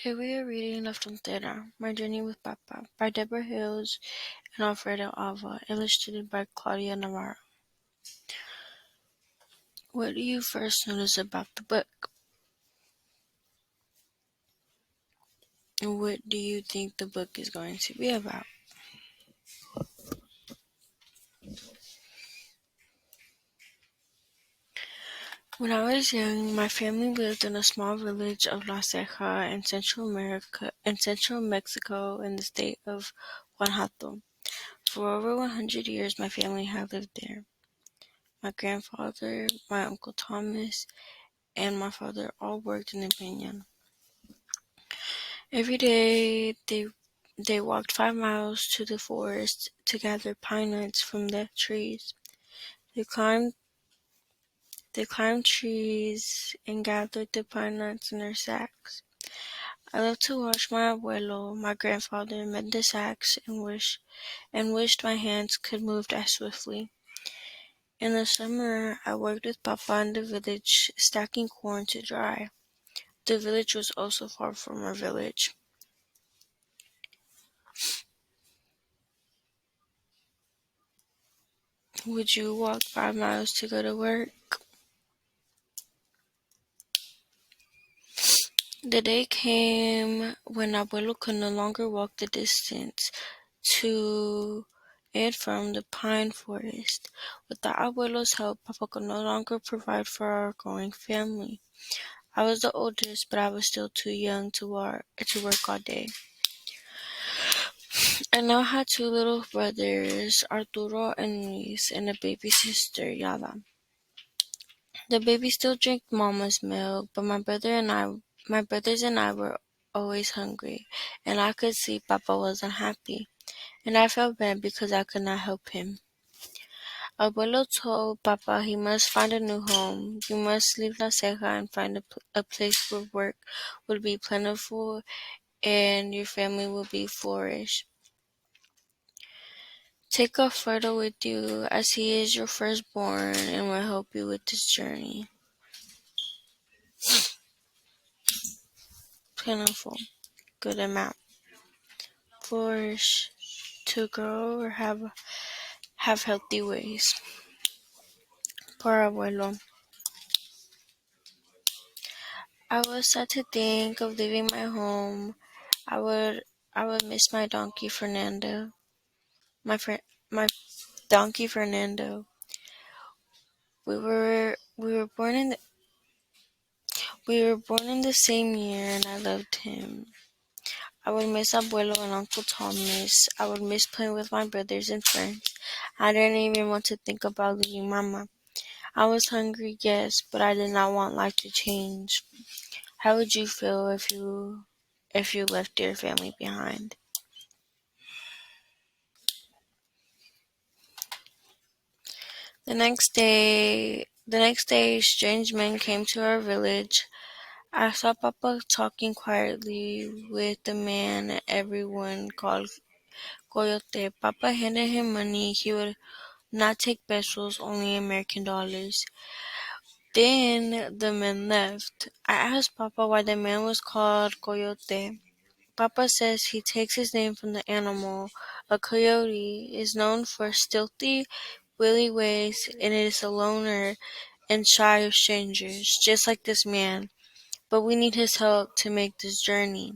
Today we are reading La Frontera, My Journey with Papa by Deborah Hills and Alfredo Alva, illustrated by Claudia Navarro. What do you first notice about the book? What do you think the book is going to be about? When I was young, my family lived in a small village of La Ceja in Central Mexico in the state of Guanajuato. For over 100 years, my family had lived there. My grandfather, my Uncle Thomas, and my father all worked in the vineyard. Every day they walked 5 miles to the forest to gather pine nuts from the trees. They climbed trees and gathered the pine nuts in their sacks. I loved to watch my abuelo, my grandfather, mend the sacks and wished my hands could move as swiftly. In the summer, I worked with Papa in the village, stacking corn to dry. The village was also far from our village. Would you walk 5 miles to go to work? The day came when Abuelo could no longer walk the distance to and from the pine forest. Without Abuelo's help, Papa could no longer provide for our growing family. I was the oldest, but I was still too young to work all day. I now had two little brothers, Arturo and Luis, and a baby sister, Yada. The baby still drank Mama's milk, but my brothers and I were always hungry, and I could see Papa wasn't happy, and I felt bad because I could not help him. Abuelo told Papa he must find a new home. You must leave La Ceja and find a place where work would be plentiful and your family will be flourish. Take Alfredo with you, as he is your firstborn and will help you with this journey. Plentiful, good amount. Flourish, to grow or have healthy ways. Poor abuelo. I was sad to think of leaving my home. I would miss my donkey Fernando. My donkey Fernando. We were born in the same year and I loved him. I would miss Abuelo and Uncle Thomas. I would miss playing with my brothers and friends. I didn't even want to think about leaving Mama. I was hungry, yes, but I did not want life to change. How would you feel if you left your family behind? The next day, strange men came to our village. I saw Papa talking quietly with the man everyone called Coyote. Papa handed him money. He would not take pesos, only American dollars. Then the men left. I asked Papa why the man was called Coyote. Papa says he takes his name from the animal. A coyote is known for stealthy, wily ways and is a loner and shy of strangers, just like this man. But we need his help to make this journey.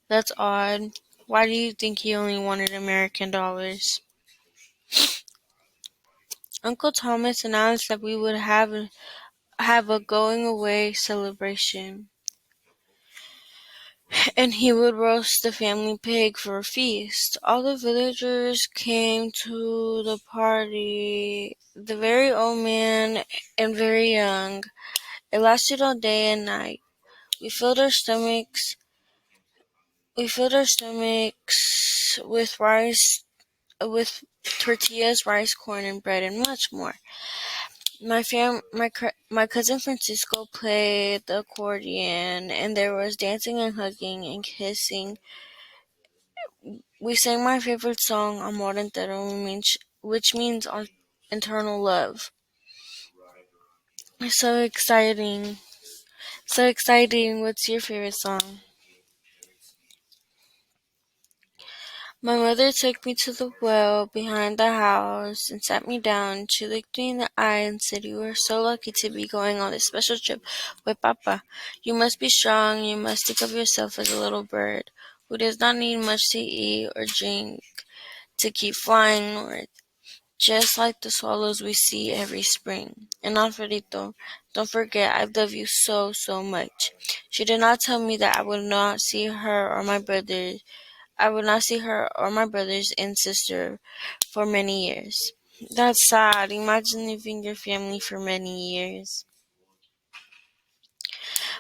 That's odd. Why do you think he only wanted American dollars? Uncle Thomas announced that we would have a going away celebration, and he would roast the family pig for a feast. All the villagers came to the party, the very old man and very young. It lasted all day and night. We filled our stomachs with rice, with tortillas, rice, corn, and bread, and much more. My cousin Francisco played the accordion, and there was dancing and hugging and kissing. We sang my favorite song, Amor Entero, which means eternal love. It's so exciting. So exciting. What's your favorite song? My mother took me to the well behind the house and sat me down. She looked me in the eye and said, "You are so lucky to be going on this special trip with Papa. You must be strong. You must think of yourself as a little bird who does not need much to eat or drink to keep flying north, just like the swallows we see every spring. And Alfredito, don't forget, I love you so, so much." She did not tell me that I would not see her or my brothers and sister for many years. That's sad. Imagine leaving your family for many years.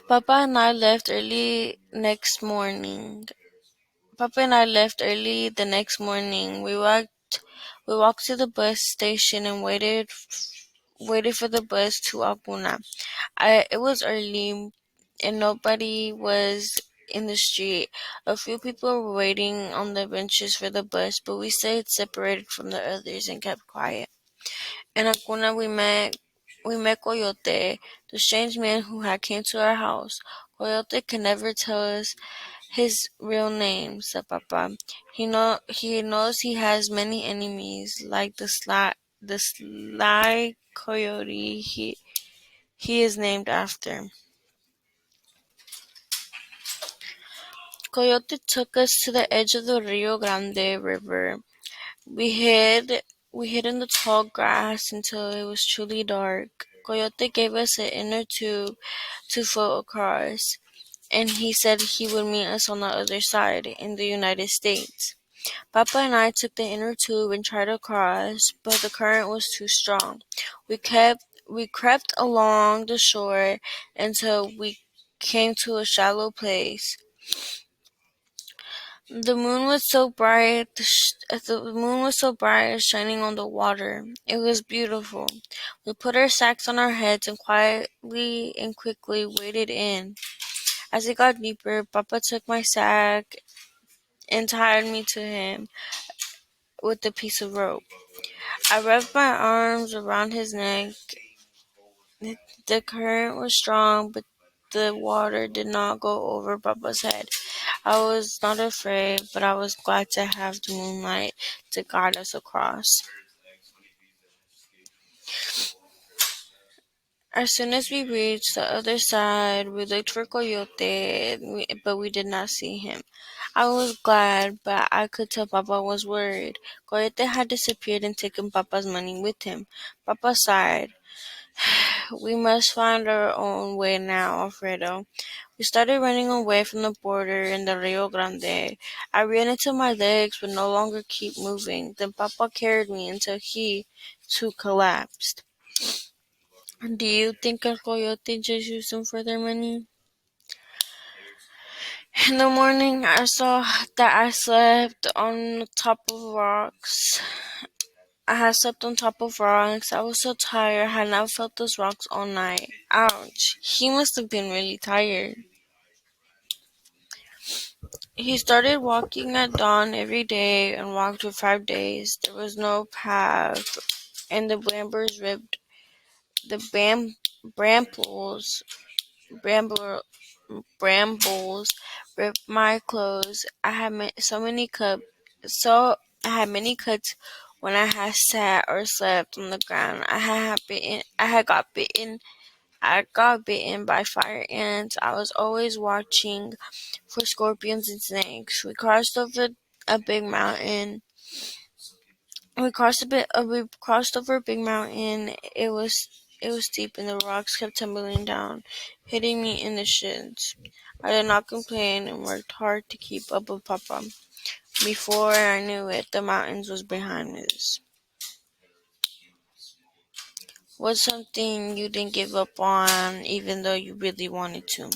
Papa and I left early next morning. Papa and I left early the next morning. We walked to the bus station and waited for the bus to Aguna. It was early and nobody was in the street. A few people were waiting on the benches for the bus, but we stayed separated from the others and kept quiet. In Acuna we met Coyote, the strange man who had came to our house. Coyote can never tell us his real name, said Papa. He knows he has many enemies, like the sly coyote he is named after. Coyote took us to the edge of the Rio Grande River. We hid we hid in the tall grass until it was truly dark. Coyote gave us an inner tube to float across, and he said he would meet us on the other side, in the United States. Papa and I took the inner tube and tried to cross, but the current was too strong. We crept along the shore until we came to a shallow place. The moon was so bright, shining on the water. It was beautiful. We put our sacks on our heads and quietly and quickly waded in. As it got deeper, Papa took my sack and tied me to him with a piece of rope. I wrapped my arms around his neck. The current was strong, but the water did not go over Papa's head. I was not afraid, but I was glad to have the moonlight to guide us across. As soon as we reached the other side, we looked for Coyote, but we did not see him. I was glad, but I could tell Papa was worried. Coyote had disappeared and taken Papa's money with him. Papa sighed. "We must find our own way now, Alfredo." We started running away from the border in the Rio Grande. I ran until my legs would no longer keep moving. Then Papa carried me until he, too, collapsed. Do you think El Coyote just used them for their money? In the morning, I saw that I slept on top of rocks. I had slept on top of rocks. I was so tired. I had not felt those rocks all night. Ouch. He must have been really tired. He started walking at dawn every day and walked for 5 days. There was no path, and the the bramble, brambles ripped my clothes. So I had many cuts when I had sat or slept on the ground. I got bitten by fire ants. I was always watching for scorpions and snakes. A big mountain. We crossed over a big mountain. It was steep and the rocks kept tumbling down, hitting me in the shins. I did not complain and worked hard to keep up with Papa. Before I knew it, the mountains was behind us. What's something you didn't give up on even though you really wanted to?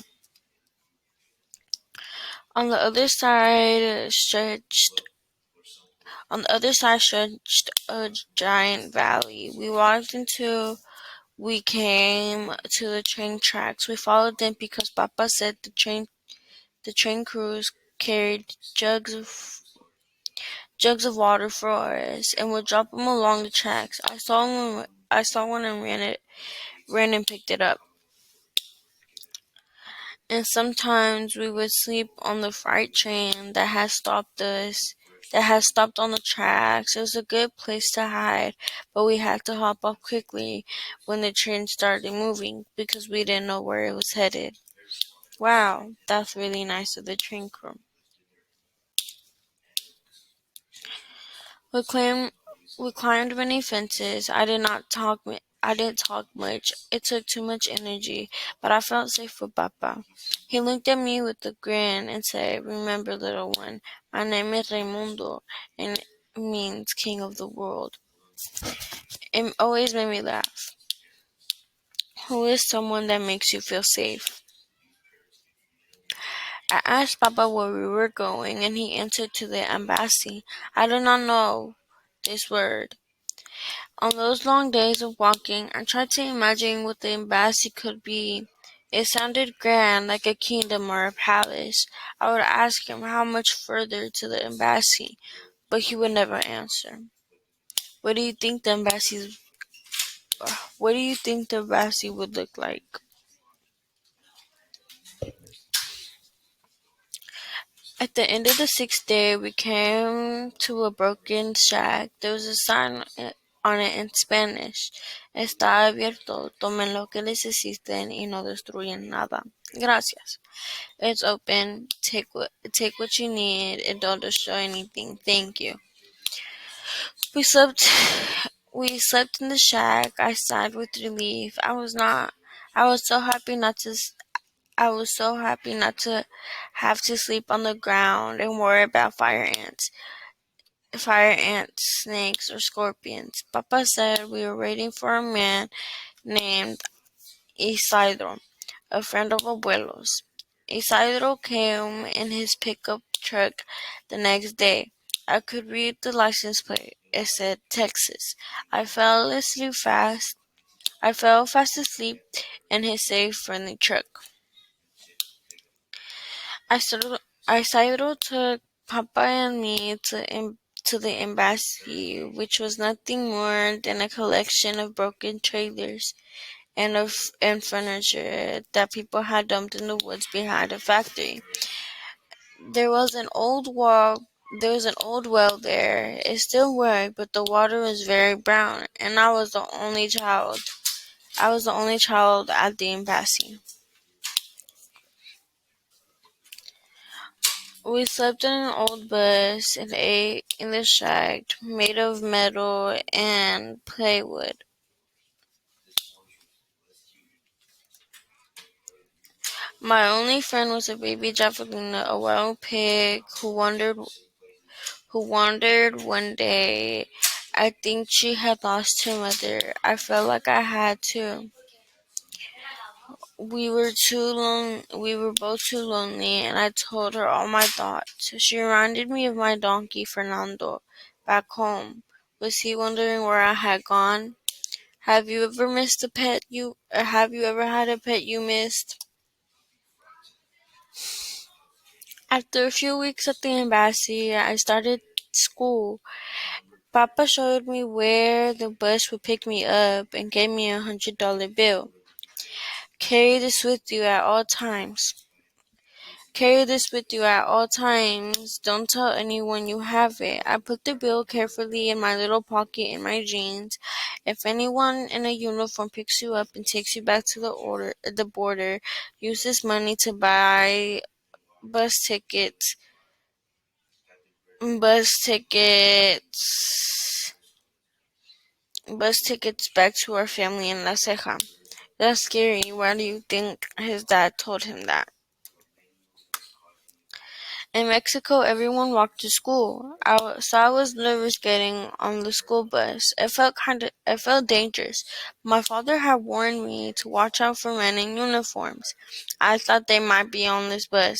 On the other side stretched stretched a giant valley. We came to the train tracks. We followed them because Papa said the train crews carried jugs of water for us and would drop them along the tracks. I saw one and ran and picked it up. And sometimes we would sleep on the freight train that had stopped on the tracks. It was a good place to hide, but we had to hop off quickly when the train started moving because we didn't know where it was headed. Wow, that's really nice of the train crew. We climbed, we climbed many fences. I didn't talk much. It took too much energy, but I felt safe with Papa. He looked at me with a grin and said, "Remember, little one, my name is Raimundo, and it means king of the world." It always made me laugh. Who is someone that makes you feel safe? I asked Papa where we were going, and he answered to the embassy. I do not know this word. On those long days of walking, I tried to imagine what the embassy could be. It sounded grand, like a kingdom or a palace. I would ask him how much further to the embassy, but he would never answer. What do you think the embassy what do you think the embassy would look like? At the end of the sixth day, we came to a broken shack. There was a sign on it in Spanish. Está abierto. Tomen lo que necesiten y no destruyen nada. Gracias. It's open. Take what you need and don't destroy anything. Thank you. We slept we slept in the shack. I sighed with relief. I was so happy not to I was so happy not to have to sleep on the ground and worry about fire ants, snakes, or scorpions. Papa said we were waiting for a man named Isidro, a friend of Abuelo's. Isidro came in his pickup truck the next day. I could read the license plate. It said Texas. I fell asleep fast. I fell fast asleep in his safe, friendly truck. Isidro took Papa and me to the embassy, which was nothing more than a collection of broken trailers and furniture that people had dumped in the woods behind a factory. There was an old wall. There was an old well there. It still worked, but the water was very brown, and I was the only child. I was the only child at the embassy. We slept in an old bus and ate in the shack made of metal and plywood. My only friend was a baby javelina, a wild pig who wandered one day. I think she had lost her mother. I felt like I had too. We were both too lonely, and I told her all my thoughts. She reminded me of my donkey Fernando back home. Was he wondering where I had gone? Have you ever had a pet you missed? After a few weeks at the embassy, I started school. Papa showed me where the bus would pick me up and gave me $100 bill. Carry this with you at all times. Carry this with you at all times. Don't tell anyone you have it. I put the bill carefully in my little pocket in my jeans. If anyone in a uniform picks you up and takes you back to the border, use this money to buy bus tickets, bus tickets, bus tickets back to our family in La Ceja. That's scary. Why do you think his dad told him that? In Mexico, everyone walked to school. So I was nervous getting on the school bus. It felt dangerous. My father had warned me to watch out for men in uniforms. I thought they might be on this bus.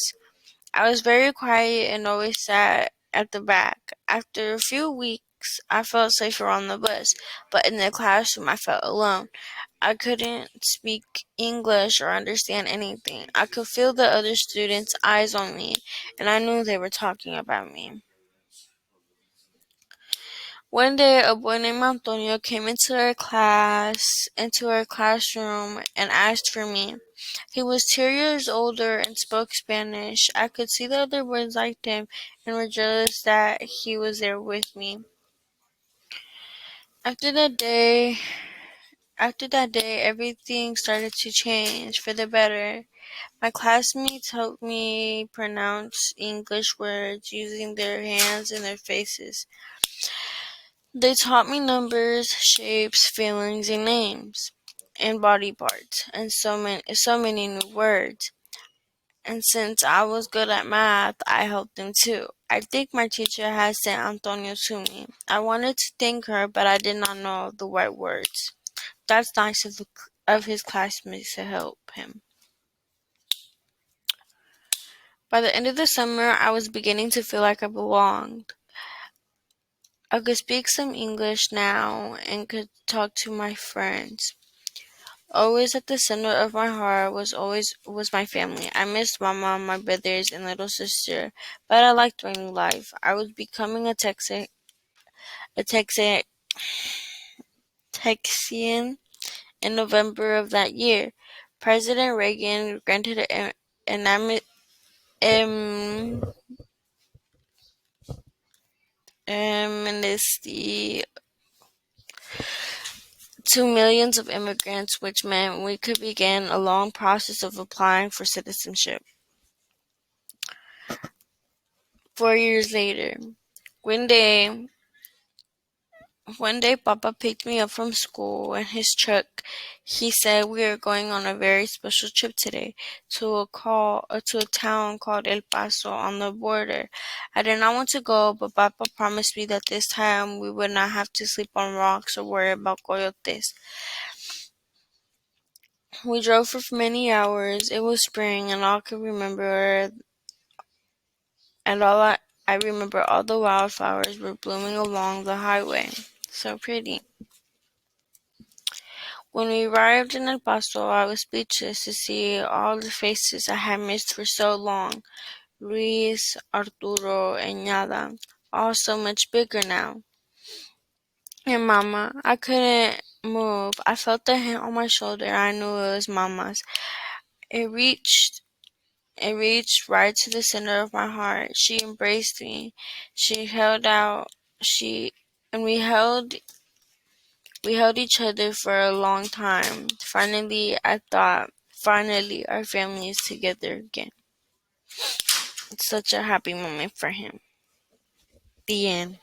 I was very quiet and always sat at the back. After a few weeks, I felt safer on the bus, but in the classroom, I felt alone. I couldn't speak English or understand anything. I could feel the other students' eyes on me, and I knew they were talking about me. One day, a boy named Antonio came into our classroom, and asked for me. He was 2 years older and spoke Spanish. I could see the other boys liked him and were jealous that he was there with me. After that day, everything started to change for the better. My classmates helped me pronounce English words using their hands and their faces. They taught me numbers, shapes, feelings, and names, and body parts, and so many new words. And since I was good at math, I helped them too. I think my teacher had sent Antonio to me. I wanted to thank her, but I did not know the right words. That's nice of his classmates to help him. By the end of the summer, I was beginning to feel like I belonged. I could speak some English now and could talk to my friends. Always at the center of my heart was my family. I missed Mama, my brothers, and little sister, but I liked my new life. I was becoming a Texian in November of that year. President Reagan granted an am- amnesty to millions of immigrants, which meant we could begin a long process of applying for citizenship. 4 years later, one day, Papa picked me up from school in his truck. He said we are going on a very special trip today to a town called El Paso on the border. I did not want to go, but Papa promised me that this time we would not have to sleep on rocks or worry about coyotes. We drove for many hours. It was spring, and I remember all the wildflowers were blooming along the highway. So pretty. When we arrived in El Paso, I was speechless to see all the faces I had missed for so long. Luis, Arturo, and Yada, all so much bigger now. And Mama, I couldn't move. I felt the hand on my shoulder. I knew it was Mama's. It reached It reached right to the center of my heart. She embraced me. She held out. She and we held each other for a long time. Finally, I thought, finally, our family is together again. It's such a happy moment for him. The end.